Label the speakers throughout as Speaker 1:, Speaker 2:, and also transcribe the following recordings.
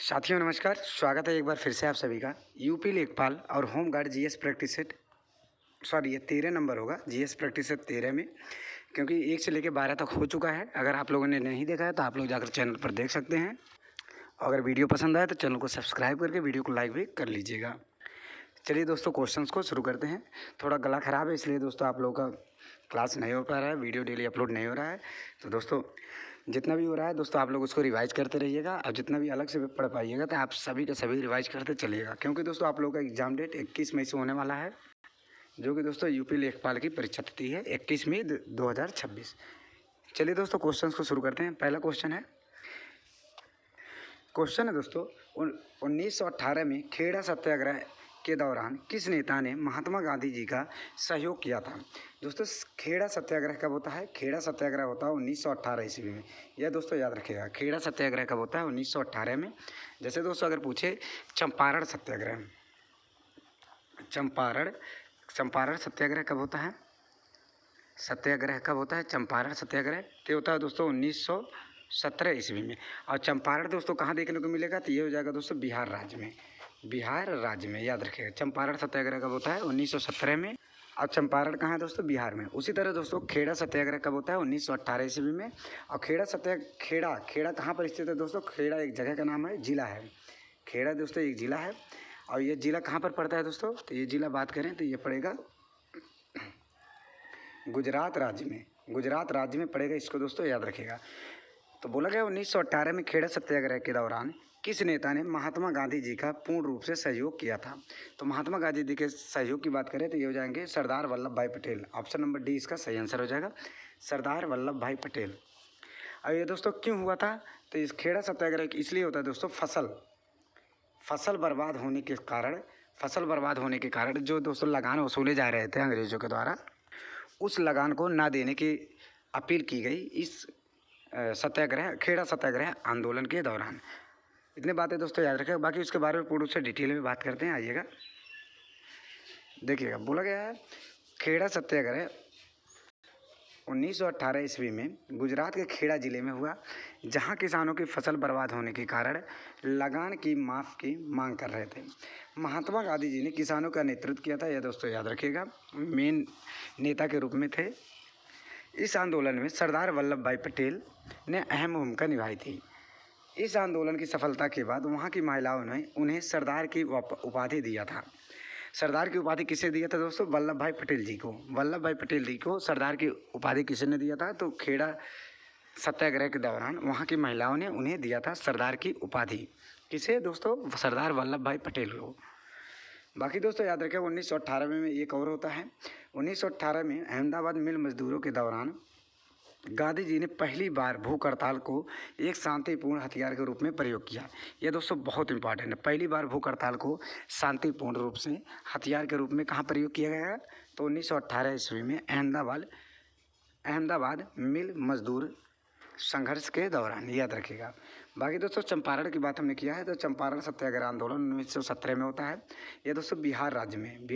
Speaker 1: साथियों नमस्कार, स्वागत है एक बार फिर से आप सभी का यूपी लेखपाल और home guard GS practice set. ये 13 नंबर होगा जीएस प्रैक्टिस सेट 13 में, क्योंकि 1 से लेकर 12 तक हो चुका है। अगर आप लोगों ने नहीं देखा है तो आप लोग जाकर चैनल पर देख सकते हैं। अगर वीडियो पसंद आए तो चैनल को सब्सक्राइब करके वीडियो को लाइक भी कर लीजिएगा। चलिए दोस्तों, क्वेश्चंस को शुरू करते हैं। थोड़ा गला ख़राब है, इसलिए दोस्तों आप लोगों का क्लास नहीं हो पा रहा है, वीडियो डेली अपलोड नहीं हो रहा है। तो दोस्तों जितना भी हो रहा है दोस्तों आप लोग उसको रिवाइज करते रहिएगा, और जितना भी अलग से पढ़ पाइएगा तो आप सभी के सभी रिवाइज करते चलिएगा, क्योंकि दोस्तों आप लोगों का एग्जाम डेट 21 मई से होने वाला है, जो कि दोस्तों यूपी लेखपाल की परीक्षा तिथि है 21 मई 2026। चलिए दोस्तों क्वेश्चन को शुरू करते हैं। पहला क्वेश्चन है दोस्तों 1918 में खेड़ा सत्याग्रह के दौरान किस नेता ने महात्मा गांधी जी का सहयोग किया था। दोस्तों खेड़ा सत्याग्रह कब होता है? खेड़ा सत्याग्रह होता है 1918 ईस्वी में। यह दोस्तों याद रखिएगा, खेड़ा सत्याग्रह कब होता है? 1918 में। जैसे दोस्तों अगर पूछे चंपारण सत्याग्रह, चंपारण सत्याग्रह कब होता है? चंपारण सत्याग्रह तो होता है दोस्तों 1917 ईस्वी में। और चंपारण दोस्तों कहाँ देखने को मिलेगा? तो ये हो जाएगा दोस्तों बिहार राज्य में। याद रखिएगा, चंपारण सत्याग्रह कब होता है? 1917 में। और चंपारण कहाँ है दोस्तों? बिहार में। उसी तरह दोस्तों खेड़ा सत्याग्रह कब होता है? 1918 ईस्वी में। और खेड़ा कहाँ पर स्थित है दोस्तों? खेड़ा एक जगह का नाम है, जिला है। खेड़ा दोस्तों एक जिला है। और ये जिला कहाँ पर पड़ता है दोस्तों? तो ये जिला बात करें तो ये पड़ेगा गुजरात राज्य में पड़ेगा। इसको दोस्तों याद रखिएगा। तो बोला गया 1918 में खेड़ा सत्याग्रह के दौरान किस नेता ने महात्मा गांधी जी का पूर्ण रूप से सहयोग किया था। तो महात्मा गांधी जी के सहयोग की बात करें तो ये हो जाएंगे सरदार वल्लभ भाई पटेल। ऑप्शन नंबर डी इसका सही आंसर हो जाएगा, सरदार वल्लभ भाई पटेल। और ये दोस्तों क्यों हुआ था? तो इस खेड़ा सत्याग्रह इसलिए होता है दोस्तों, फसल बर्बाद होने के कारण जो दोस्तों लगान वसूले जा रहे थे अंग्रेजों के द्वारा, उस लगान को ना देने की अपील की गई इस खेड़ा सत्याग्रह आंदोलन के दौरान। इतने बातें दोस्तों याद रखें, बाकी उसके बारे में पूर्ण रूप से डिटेल में बात करते हैं। आइएगा देखिएगा, बोला गया है खेड़ा सत्याग्रह 1918 ईस्वी में गुजरात के खेड़ा जिले में हुआ, जहां किसानों की फसल बर्बाद होने के कारण लगान की माफ़ की मांग कर रहे थे। महात्मा गांधी जी ने किसानों का नेतृत्व किया था, यह दोस्तों याद रखिएगा, मेन नेता के रूप में थे। इस आंदोलन में सरदार वल्लभ भाई पटेल ने अहम भूमिका निभाई थी। इस आंदोलन की सफलता के बाद वहाँ की महिलाओं ने उन्हें सरदार की उपाधि दिया था। सरदार की उपाधि किसे दिया था दोस्तों? वल्लभ भाई पटेल जी को सरदार की उपाधि किसने दिया था? तो खेड़ा सत्याग्रह के दौरान वहाँ की महिलाओं ने उन्हें दिया था सरदार की उपाधि। किसे दोस्तों? सरदार वल्लभ भाई पटेल को। बाकी दोस्तों याद रखें 1918 में एक और होता है। 1918 में अहमदाबाद मिल मजदूरों के दौरान गांधी जी ने पहली बार भूख हड़ताल को एक शांतिपूर्ण हथियार के रूप में प्रयोग किया। यह दोस्तों बहुत इंपॉर्टेंट है, पहली बार भूख हड़ताल को शांतिपूर्ण रूप से हथियार के रूप में कहाँ प्रयोग किया गया? तो 1918 ईस्वी में अहमदाबाद मिल मजदूर संघर्ष के दौरान, याद रखिएगा। बाकी दोस्तों चंपारण की बात हमने किया है, तो चंपारण सत्याग्रह आंदोलन 1917 में होता है। यह दोस्तों बिहार राज्य में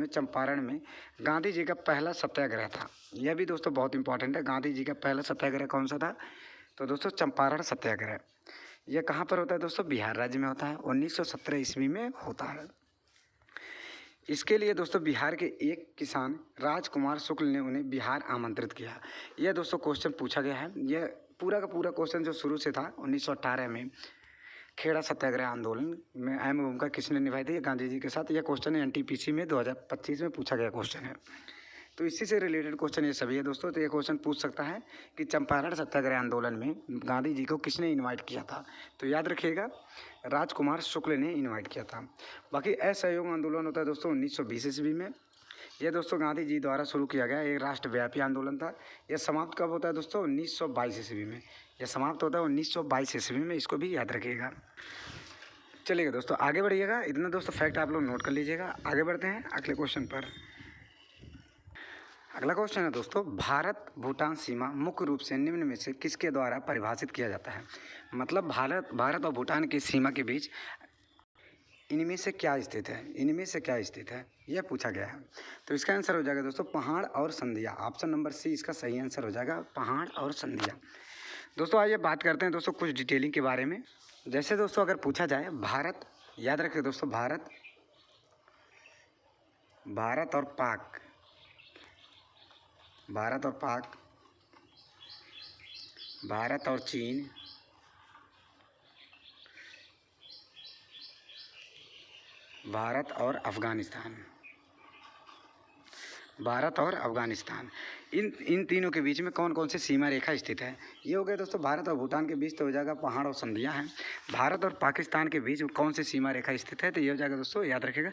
Speaker 1: चंपारण में गांधी जी का पहला सत्याग्रह था। यह भी दोस्तों बहुत इंपॉर्टेंट है। गांधी जी का पहला सत्याग्रह कौन सा था? तो दोस्तों चंपारण सत्याग्रह। यह कहाँ पर होता है दोस्तों? बिहार राज्य में होता है, 1917 ईस्वी में होता है। इसके लिए दोस्तों बिहार के एक किसान राजकुमार शुक्ल ने उन्हें बिहार आमंत्रित किया। यह दोस्तों क्वेश्चन पूछा गया है। यह पूरा का पूरा क्वेश्चन जो शुरू से था 1918 में खेड़ा सत्याग्रह आंदोलन में अहम भूमिका किसने निभाई थी गांधी जी के साथ, यह क्वेश्चन एनटीपीसी में 2025 में पूछा गया क्वेश्चन है। तो इसी से रिलेटेड क्वेश्चन ये सभी है दोस्तों। तो ये क्वेश्चन पूछ सकता है कि चंपारण सत्याग्रह आंदोलन में गांधी जी को किसने इन्वाइट किया था? तो याद रखिएगा, राजकुमार शुक्ल ने इन्वाइट किया था। बाकी असहयोग आंदोलन होता है दोस्तों 1920 ईस्वी में। यह दोस्तों गांधी जी द्वारा शुरू किया गया एक राष्ट्रव्यापी आंदोलन था। यह समाप्त कब होता है दोस्तों? 1922 ईस्वी में। यह समाप्त होता है 1922 ईस्वी में, इसको भी याद रखिएगा। चलिएगा दोस्तों आगे बढ़िएगा, इतना दोस्तों फैक्ट आप लोग नोट कर लीजिएगा। आगे बढ़ते हैं अगले क्वेश्चन पर। अगला क्वेश्चन है दोस्तों, भारत भूटान सीमा मुख्य रूप से निम्न में से किसके द्वारा परिभाषित किया जाता है? मतलब भारत और भूटान की सीमा के बीच इनमें से क्या स्थित है? यह पूछा गया है। तो इसका आंसर हो जाएगा दोस्तों पहाड़ और संधिया। ऑप्शन नंबर सी इसका सही आंसर हो जाएगा, पहाड़ और संधिया। दोस्तों आइए बात करते हैं दोस्तों कुछ डिटेलिंग के बारे में। जैसे दोस्तों अगर पूछा जाए भारत, याद रखिए दोस्तों, भारत और पाक, भारत और पाक, भारत और चीन, भारत और अफ़गानिस्तान, भारत और अफ़गानिस्तान, इन तीनों के बीच में कौन कौन सी सीमा रेखा स्थित है? ये हो गया दोस्तों भारत और भूटान के बीच, तो हो जाएगा पहाड़ और संधियाँ हैं। भारत और पाकिस्तान के बीच कौन सी सीमा रेखा स्थित है? तो ये हो जाएगा दोस्तों, याद रखिएगा,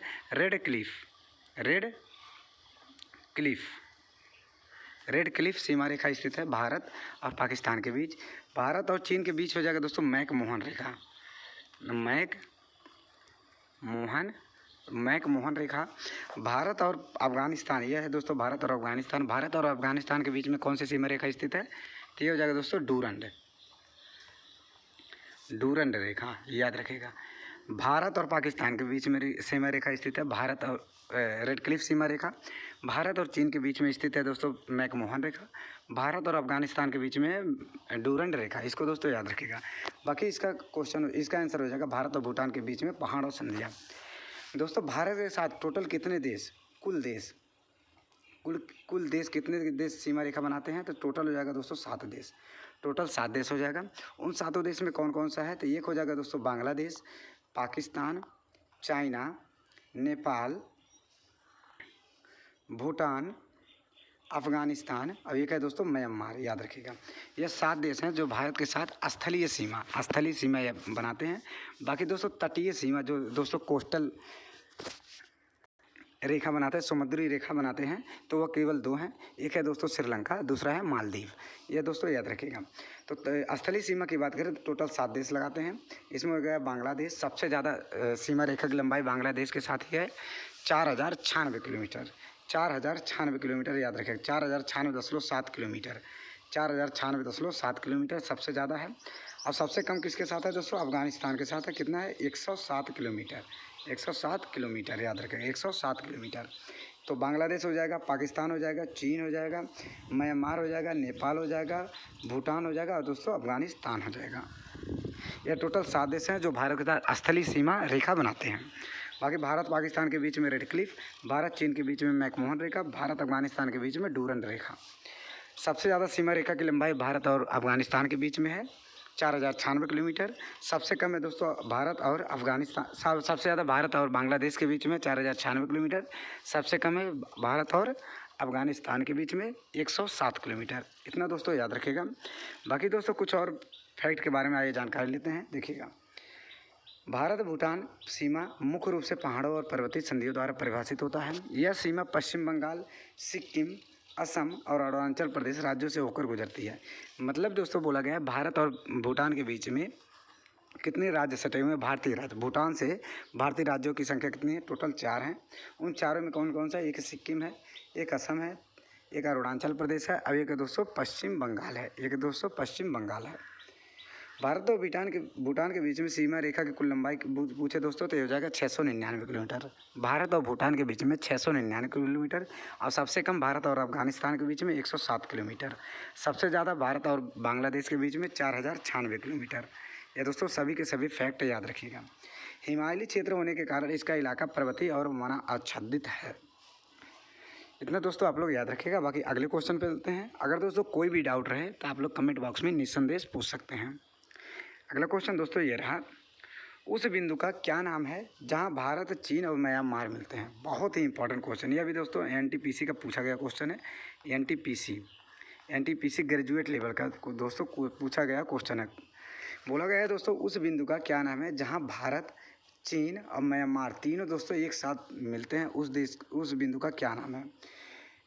Speaker 1: रेड क्लिफ सीमा रेखा स्थित है भारत और पाकिस्तान के बीच। भारत और चीन के बीच हो जाएगा दोस्तों मैक-मोहन रेखा, मैक-मोहन रेखा। भारत और अफ़गानिस्तान, यह है दोस्तों भारत और अफ़गानिस्तान, भारत और अफ़गानिस्तान के बीच में कौन सी सीमा रेखा स्थित है? तो ये हो जाएगा दोस्तों डूरंड रेखा, याद रखिएगा। भारत और पाकिस्तान के बीच में सीमा रेखा स्थित है भारत और रेड क्लिफ सीमा रेखा। भारत और चीन के बीच में स्थित है दोस्तों मैक-मोहन रेखा। भारत और अफ़गानिस्तान के बीच में डूरंड रेखा, इसको दोस्तों याद रखिएगा। बाकी इसका आंसर हो जाएगा भारत और भूटान के बीच में पहाड़ और संधियाँ। दोस्तों भारत के साथ टोटल कितने देश, कुल देश कितने देश सीमा रेखा बनाते हैं? तो टोटल हो जाएगा दोस्तों 7 देश, टोटल 7 देश हो जाएगा। उन 7 देश में कौन कौन सा है? तो एक हो जाएगा दोस्तों बांग्लादेश, पाकिस्तान, चाइना, नेपाल, भूटान, अफ़गानिस्तान और एक है दोस्तों म्यांमार, याद रखिएगा। ये 7 देश हैं जो भारत के साथ स्थलीय सीमा बनाते हैं। बाकी दोस्तों तटीय सीमा, जो दोस्तों कोस्टल रेखा बनाते हैं, समुद्री रेखा बनाते हैं, तो वह केवल 2 हैं। एक है दोस्तों श्रीलंका, दूसरा है मालदीव। ये दोस्तों याद रखिएगा। तो स्थलीय सीमा की बात करें तो टोटल 7 देश लगाते हैं। इसमें हो गया बांग्लादेश, सबसे ज़्यादा सीमा रेखा की लंबाई बांग्लादेश के साथ ही है 4096 किलोमीटर, 4096 किलोमीटर, याद रखिएगा 4096.7 किलोमीटर, 4096.7 किलोमीटर सबसे ज़्यादा है। और सबसे कम किसके साथ है दोस्तों? अफ़गानिस्तान के साथ है। कितना है? 107 किलोमीटर, 107 किलोमीटर, याद रखें 107 किलोमीटर। तो बांग्लादेश हो जाएगा, पाकिस्तान हो जाएगा, चीन हो जाएगा, म्यांमार हो जाएगा, नेपाल हो जाएगा, भूटान हो जाएगा और दोस्तों अफ़गानिस्तान हो जाएगा। यह टोटल 7 देश हैं जो भारत के साथ स्थलीय सीमा रेखा बनाते हैं। बाकी भारत पाकिस्तान के बीच में रेड क्लिफ, भारत चीन के बीच में मैक-मोहन रेखा, भारत अफ़गानिस्तान के बीच में डूरंड रेखा। सबसे ज़्यादा सीमा रेखा की लंबाई भारत और अफ़गानिस्तान के बीच में है 4096 किलोमीटर। सबसे कम है दोस्तों भारत और अफ़गानिस्तान, सबसे ज़्यादा भारत और बांग्लादेश के बीच में 4096 किलोमीटर। सबसे कम है भारत और अफ़गानिस्तान के बीच में 107 किलोमीटर। इतना दोस्तों याद रखिएगा। बाकी दोस्तों कुछ और फैक्ट के बारे में आइए जानकारी लेते हैं। देखिएगा, भारत भूटान सीमा मुख्य रूप से पहाड़ों और पर्वतीय संधियों द्वारा परिभाषित होता है। यह सीमा पश्चिम बंगाल, सिक्किम, असम और अरुणाचल प्रदेश राज्यों से होकर गुजरती है। मतलब दोस्तों बोला गया है भारत और भूटान के बीच में कितने राज्य सटे हुए हैं? भारतीय राज्य। भूटान से भारतीय राज्यों की संख्या कितनी है? टोटल 4 हैं। उन चारों में कौन कौन सा? एक सिक्किम है, एक असम है, एक अरुणाचल प्रदेश है और एक दोस्तों पश्चिम बंगाल है। भारत और भूटान के बीच में सीमा रेखा की कुल लंबाई पूछे दोस्तों तो ये हो जाएगा 699 किलोमीटर। भारत और भूटान के बीच में 699 किलोमीटर और सबसे कम भारत और अफ़गानिस्तान के बीच में 107 किलोमीटर। सबसे ज़्यादा भारत और बांग्लादेश के बीच में 4096 किलोमीटर। ये दोस्तों सभी के सभी फैक्ट याद रखिएगा। हिमालयी क्षेत्र होने के कारण इसका इलाका पर्वतीय और वना आच्छादित है। इतना दोस्तों आप लोग याद रखिएगा। बाकी अगले क्वेश्चन पे चलते हैं। अगर दोस्तों कोई भी डाउट रहे तो आप लोग कमेंट बॉक्स में निस्संदेह पूछ सकते हैं। अगला क्वेश्चन दोस्तों ये रहा, उस बिंदु का क्या नाम है जहां भारत, चीन और म्यांमार मिलते हैं? बहुत ही इंपॉर्टेंट क्वेश्चन, यह भी दोस्तों एनटीपीसी का पूछा गया क्वेश्चन है। एनटीपीसी ग्रेजुएट लेवल का दोस्तों पूछा गया क्वेश्चन है। बोला गया है दोस्तों, उस बिंदु का क्या नाम है जहां भारत, चीन और म्यांमार तीनों दोस्तों एक साथ मिलते हैं? उस बिंदु का क्या नाम है?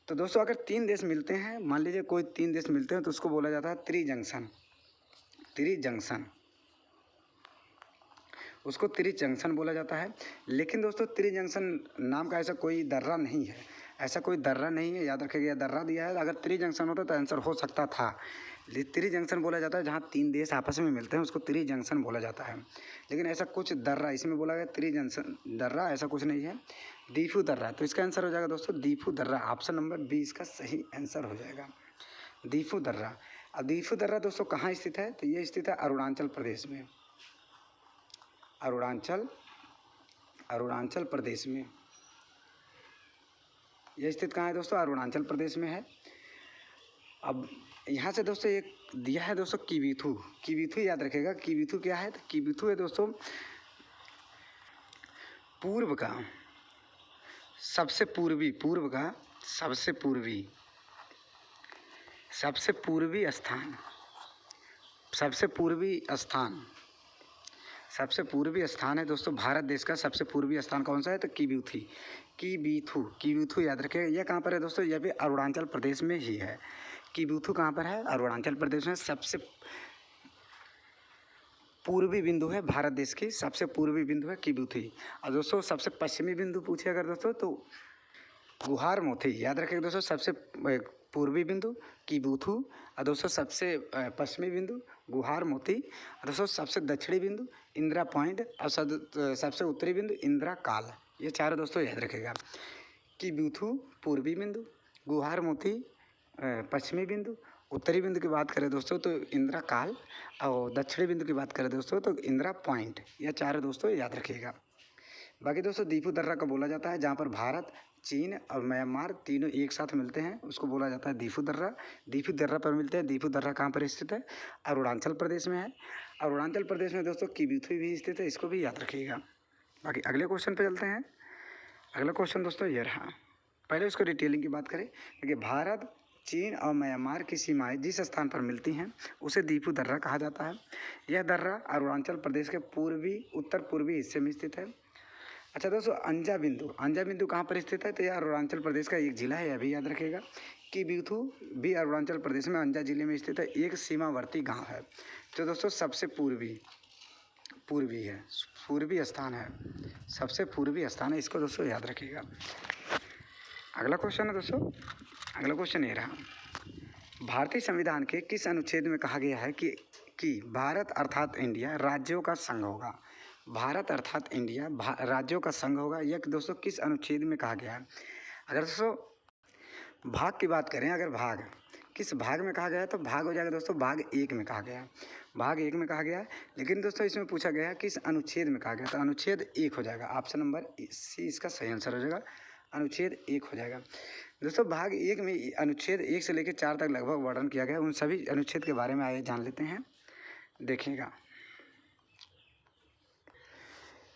Speaker 1: तो दोस्तों अगर 3 देश मिलते हैं, मान लीजिए कोई 3 देश मिलते हैं तो उसको बोला जाता है त्रिजंक्शन, उसको त्रिजंक्शन बोला जाता है। लेकिन दोस्तों त्रिजंक्शन नाम का ऐसा कोई दर्रा नहीं है, याद रखिएगा। दर्रा दिया है, अगर त्रिजंक्शन होता तो आंसर हो सकता था। त्रिजंक्शन बोला जाता है जहाँ 3 देश आपस में मिलते हैं, उसको त्रिजंक्शन बोला जाता है। लेकिन ऐसा कुछ दर्रा इसमें बोला गया त्रिजंक्शन दर्रा ऐसा कुछ नहीं है, दीफू दर्रा। तो इसका आंसर हो जाएगा दोस्तों दीफू दर्रा। ऑप्शन नंबर बी इसका सही आंसर हो जाएगा, दीफू दर्रा। अब दीफू दर्रा दोस्तों कहाँ स्थित है? तो ये स्थित है अरुणाचल प्रदेश में। अरुणाचल प्रदेश में। यह स्थित कहाँ है दोस्तों? अरुणाचल प्रदेश में है। अब यहाँ से दोस्तों एक दिया है दोस्तों किवीथू। किवीथू याद रखेगा। किवीथू क्या है? तो किवीथू है दोस्तों पूर्व का सबसे पूर्वी स्थान है दोस्तों। भारत देश का सबसे पूर्वी स्थान कौन सा है? तो कीवीथू याद रखिएगा। यह कहाँ पर है दोस्तों? यह भी अरुणाचल प्रदेश में ही है। कीवीथू कहाँ पर है? अरुणाचल प्रदेश में सबसे पूर्वी बिंदु है। भारत देश की सबसे पूर्वी बिंदु है कीवीथू। और दोस्तों सबसे पश्चिमी बिंदु पूछे अगर दोस्तों तो गुहारमोथी याद रखिएगा दोस्तों। सबसे पूर्वी बिंदु कीवीथू और दोस्तों सबसे पश्चिमी बिंदु गुहारमोती और दोस्तों सबसे दक्षिणी बिंदु इंदिरा पॉइंट और सबसे उत्तरी बिंदु इंदिरा काल। ये चारों दोस्तों याद रखेगा। कीवीथू पूर्वी बिंदु, गुहारमोती पश्चिमी बिंदु, उत्तरी बिंदु की बात करें दोस्तों तो इंदिरा काल और दक्षिणी बिंदु की बात करें दोस्तों तो इंदिरा पॉइंट। यह चारों दोस्तों याद रखिएगा। बाकी दोस्तों दीपू दर्रा को बोला जाता है जहाँ पर भारत, चीन और म्यांमार तीनों एक साथ मिलते हैं, उसको बोला जाता है दीपू दर्रा। दीपू दर्रा पर मिलते हैं। दीपू दर्रा कहाँ पर स्थित है? अरुणाचल प्रदेश में है। अरुणाचल प्रदेश में दोस्तों कीवीथू भी स्थित है, इसको भी याद रखिएगा। बाकी अगले क्वेश्चन पे चलते हैं। अगला क्वेश्चन दोस्तों ये रहा। पहले उसको डिटेलिंग की बात करें। देखिए भारत, चीन और म्यांमार की सीमाएं जिस स्थान पर मिलती हैं उसे दीपू दर्रा कहा जाता है। यह दर्रा अरुणाचल प्रदेश के उत्तर पूर्वी हिस्से में स्थित है। अच्छा दोस्तों अंजा बिंदु कहाँ पर स्थित है? तो यह अरुणाचल प्रदेश का एक जिला है, यह भी याद रखेगा। कीवीथू भी अरुणाचल प्रदेश में अंजा जिले में स्थित है, एक सीमावर्ती गांव है जो दोस्तों सबसे पूर्वी स्थान है, सबसे पूर्वी स्थान है, इसको दोस्तों याद रखिएगा। अगला क्वेश्चन है दोस्तों, अगला क्वेश्चन ये रहा। भारतीय संविधान के किस अनुच्छेद में कहा गया है कि भारत अर्थात इंडिया राज्यों का संघ होगा? भारत अर्थात इंडिया राज्यों का संघ होगा। यह दोस्तों किस अनुच्छेद में कहा गया है? अगर दोस्तों भाग की बात करें, अगर भाग किस भाग में कहा गया है तो भाग हो जाएगा दोस्तों भाग 1 में कहा गया है। भाग 1 में कहा गया है। लेकिन दोस्तों इसमें पूछा गया है किस अनुच्छेद में कहा गया, तो अनुच्छेद 1 हो जाएगा। ऑप्शन नंबर सी इसका सही आंसर हो जाएगा। अनुच्छेद 1 हो जाएगा। दोस्तों भाग 1 में अनुच्छेद 1 से लेकर 4 तक लगभग वर्णन किया गया है। उन सभी अनुच्छेद के बारे में आइए जान लेते हैं। देखिएगा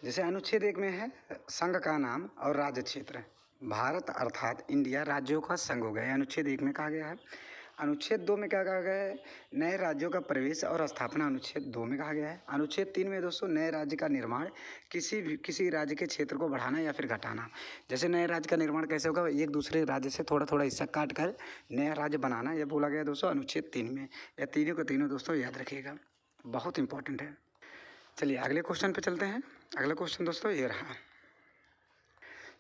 Speaker 1: जैसे अनुच्छेद 1 में है संघ का नाम और राज्य क्षेत्र। भारत अर्थात इंडिया राज्यों का संघ हो गया, अनुच्छेद 1 में कहा गया है। अनुच्छेद 2 में क्या कहा गया है? नए राज्यों का प्रवेश और स्थापना अनुच्छेद 2 में कहा गया है। अनुच्छेद 3 में दोस्तों नए राज्य का निर्माण, किसी राज्य के क्षेत्र को बढ़ाना या फिर घटाना। जैसे नए राज्य का निर्माण कैसे होगा? एक दूसरे राज्य से थोड़ा थोड़ा हिस्सा काट कर नया राज्य बनाना, यह बोला गया दोस्तों अनुच्छेद 3 में। यह तीनों के तीनों दोस्तों याद रखिएगा, बहुत इंपॉर्टेंट है। चलिए अगले क्वेश्चन पे चलते हैं। अगला क्वेश्चन दोस्तों ये रहा।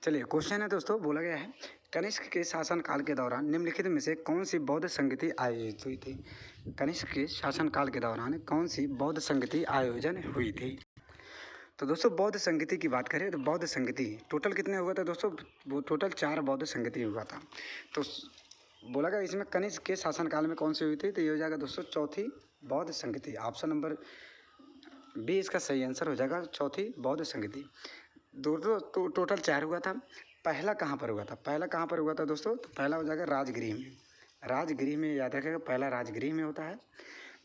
Speaker 1: चलिए क्वेश्चन है दोस्तों, बोला गया है कनिष्क के शासनकाल के दौरान निम्नलिखित में से कौन सी बौद्ध संगति आयोजित हुई थी? कनिष्क के शासनकाल के दौरान कौन सी बौद्ध संगति आयोजन हुई थी? तो दोस्तों बौद्ध संगति की बात करें तो बौद्ध संगति टोटल कितने हुआ था दोस्तों? टोटल 4 बौद्ध संगति हुआ था। तो बोला गया इसमें कनिष्क के शासनकाल में कौन सी हुई थी? तो ये हो जाएगा दोस्तों चौथी बौद्ध संगति। ऑप्शन नंबर बी इसका सही आंसर हो जाएगा, चौथी बौद्ध संगति। दोस्तों टोटल 4 हुआ था। पहला कहाँ पर हुआ था? पहला कहाँ पर हुआ था दोस्तों? तो पहला हो जाएगा राजगृह में। राजगृह में याद रखेगा, पहला राजगृह में होता है।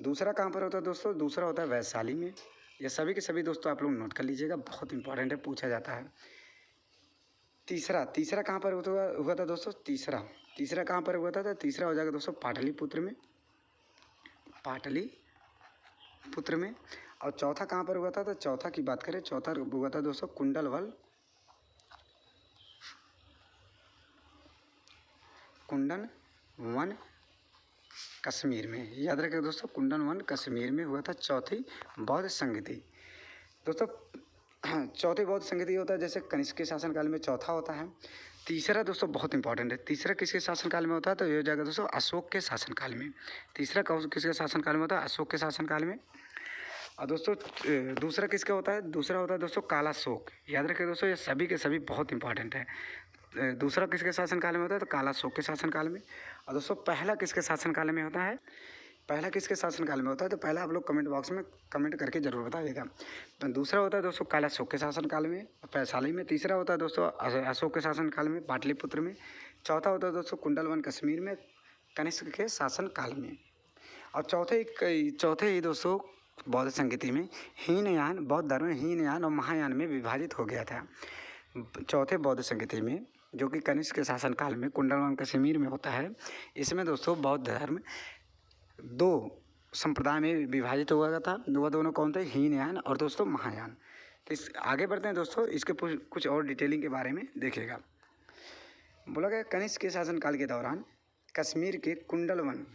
Speaker 1: दूसरा कहाँ पर होता है दोस्तों? दूसरा होता है वैशाली में। ये सभी के सभी दोस्तों आप लोग नोट कर लीजिएगा, बहुत इंपॉर्टेंट है, पूछा जाता है। तीसरा कहाँ पर हुआ था दोस्तों? तीसरा कहाँ पर हुआ था? तो तीसरा हो जाएगा दोस्तों पाटलिपुत्र में। और चौथा कहाँ पर हुआ था? तो चौथा की बात करें, चौथा हुआ था दोस्तों कुंडलवन कश्मीर में। याद रखें दोस्तों कुंडलवन कश्मीर में हुआ था चौथी बौद्ध संगति। दोस्तों चौथी बौद्ध संगति होता है जैसे कनिष्क के शासनकाल में चौथा होता है। तीसरा दोस्तों बहुत इंपॉर्टेंट है, तीसरा किसके शासनकाल में होता है? तो ये हो जाएगा दोस्तों अशोक के शासनकाल में। तीसरा किसके शासनकाल में होता है? अशोक के शासनकाल में। और दोस्तों दूसरा किसका होता है? दूसरा होता है दोस्तों कालाशोक। याद रखिए दोस्तों ये सभी के सभी बहुत इंपॉर्टेंट है। दूसरा किसके शासनकाल में होता है? तो कालाशोक के शासनकाल में। और दोस्तों पहला किसके शासनकाल में होता है? पहला किसके शासनकाल में होता है? तो पहला आप लोग कमेंट बॉक्स में कमेंट करके जरूर बताइएगा। तो दूसरा होता है दोस्तों काला अशोक के शासनकाल में, वैशाली में। तीसरा होता है दोस्तों अशोक के शासनकाल में, पाटलिपुत्र में। चौथा होता है दोस्तों कुंडलवन कश्मीर में, कनिष्क के शासनकाल में। और चौथे ही दोस्तों बौद्ध संगीति में हीनयान, बौद्ध धर्म में हीनयान और महायान में विभाजित हो गया था। चौथे बौद्ध संगीति में, जो कि कनिष्क के शासनकाल में कुंडलवन कश्मीर में होता है, इसमें दोस्तों बौद्ध धर्म 2 संप्रदाय में विभाजित हुआ था। वह दोनों कौन थे? हीनयान और दोस्तों महायान। तो इस आगे बढ़ते हैं दोस्तों, इसके कुछ और डिटेलिंग के बारे में देखिएगा। बोला गया कनिष्क के शासनकाल के दौरान कश्मीर के कुंडलवन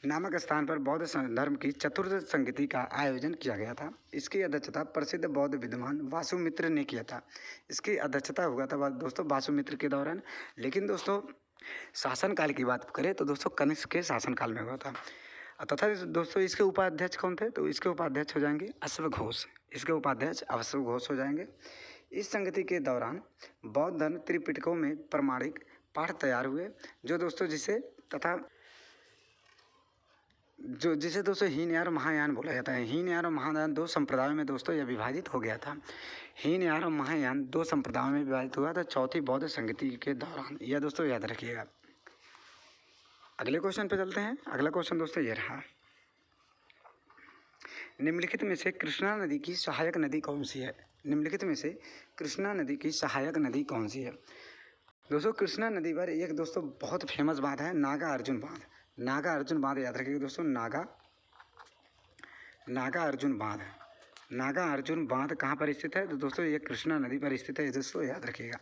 Speaker 1: नामक स्थान पर बौद्ध धर्म की चतुर्थ संगीति का आयोजन किया गया था। इसकी अध्यक्षता प्रसिद्ध बौद्ध विद्वान वासुमित्र ने किया था। इसकी अध्यक्षता हुआ था दोस्तों वासुमित्र के दौरान। लेकिन दोस्तों शासनकाल की बात करें तो दोस्तों कनिष्क के शासनकाल में हुआ था। तथा दोस्तों इसके उपाध्यक्ष कौन थे? तो इसके उपाध्यक्ष हो जाएंगे अश्वघोष। इसके उपाध्यक्ष अश्वघोष हो जाएंगे। इस संगति के दौरान बौद्ध धर्म त्रिपिटकों में प्रमाणिक पाठ तैयार हुए, जो दोस्तों जिसे दोस्तों हीनयान और महायान बोला जाता है। हीनयान और महायान 2 संप्रदायों में दोस्तों यह विभाजित हो गया था। हीनयान और महायान 2 संप्रदायों में विभाजित हुआ था चौथी बौद्ध संगति के दौरान। यह दोस्तों याद रखिएगा। अगले क्वेश्चन पे चलते हैं। अगला क्वेश्चन दोस्तों ये रहा, निम्नलिखित में से कृष्णा नदी की सहायक नदी कौन सी है? निम्नलिखित में से कृष्णा नदी की सहायक नदी कौन सी है? दोस्तों कृष्णा नदी पर एक दोस्तों बहुत फेमस बात है, नागा अर्जुन बांध। नागा अर्जुन बांध याद रखिएगा दोस्तों। नागा अर्जुन बांध। नागा अर्जुन बांध कहाँ पर स्थित है? तो दोस्तों ये कृष्णा नदी पर स्थित है। दोस्तों याद रखिएगा,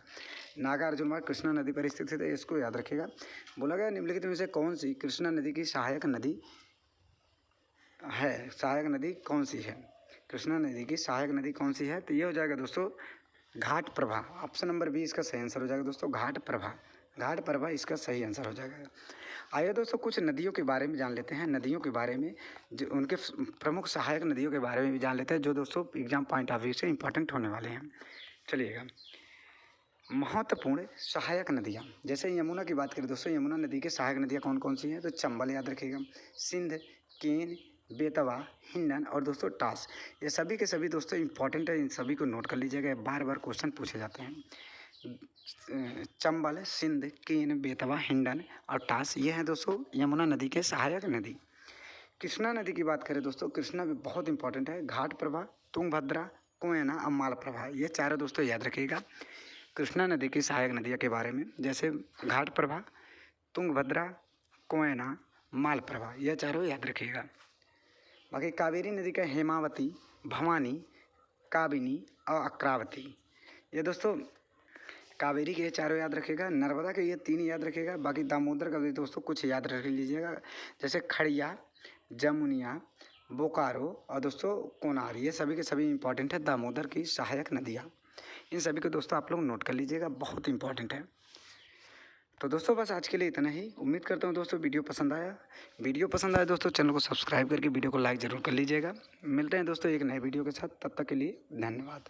Speaker 1: नागा अर्जुन बांध कृष्णा नदी पर स्थित है, इसको याद रखिएगा। बोला गया निम्नलिखित में से कौन सी कृष्णा नदी की सहायक नदी है? सहायक नदी कौन सी है? कृष्णा नदी की सहायक नदी कौन सी है? तो ये हो जाएगा दोस्तों घाट प्रभा। ऑप्शन नंबर बी इसका सही आंसर हो जाएगा दोस्तों, घाट प्रभा। घाट प्रभा इसका सही आंसर हो जाएगा। आइए दोस्तों कुछ नदियों के बारे में जान लेते हैं। नदियों के बारे में, जो उनके प्रमुख सहायक नदियों के बारे में भी जान लेते हैं, जो दोस्तों एग्जाम पॉइंट ऑफ व्यू से इंपॉर्टेंट होने वाले हैं। चलिएगा, महत्वपूर्ण सहायक नदियाँ, जैसे यमुना की बात करें दोस्तों, यमुना नदी के सहायक नदियाँ कौन कौन सी हैं? तो चंबल याद रखिएगा, सिंध, केन, बेतवा, हिंडन और दोस्तों टास। ये सभी के सभी दोस्तों इंपॉर्टेंट है, इन सभी को नोट कर लीजिएगा, बार बार क्वेश्चन पूछे जाते हैं। चंबल, सिंध, केन, बेतवा, हिंडन और टास, ये हैं दोस्तों यमुना नदी के सहायक नदी। कृष्णा नदी की बात करें दोस्तों, कृष्णा भी बहुत इंपॉर्टेंट है। घाट प्रभा, तुंगभद्रा, कोयना और माल प्रभा, ये चारों दोस्तों याद रखिएगा कृष्णा नदी की सहायक नदियों के बारे में। जैसे घाट प्रभा, तुंगभद्रा, कोयना, माल प्रभा, यह चारों याद रखिएगा। बाकी कावेरी नदी का हेमावती, भवानी, काबिनी और अक्रावती, ये दोस्तों कावेरी के ये चारों याद रखिएगा। नर्मदा के ये 3 याद रखिएगा। बाकी दामोदर का भी दोस्तों कुछ याद रख लीजिएगा, जैसे खड़िया, जमुनिया, बोकारो और दोस्तों कोनार, ये सभी के सभी इंपॉर्टेंट है दामोदर की सहायक नदियाँ। इन सभी को दोस्तों आप लोग नोट कर लीजिएगा, बहुत इंपॉर्टेंट है। तो दोस्तों बस आज के लिए इतना ही। उम्मीद करता हूँ दोस्तों वीडियो पसंद आया दोस्तों, चैनल को सब्सक्राइब करके वीडियो को लाइक ज़रूर कर लीजिएगा। मिलते हैं दोस्तों एक नए वीडियो के साथ, तब तक के लिए धन्यवाद।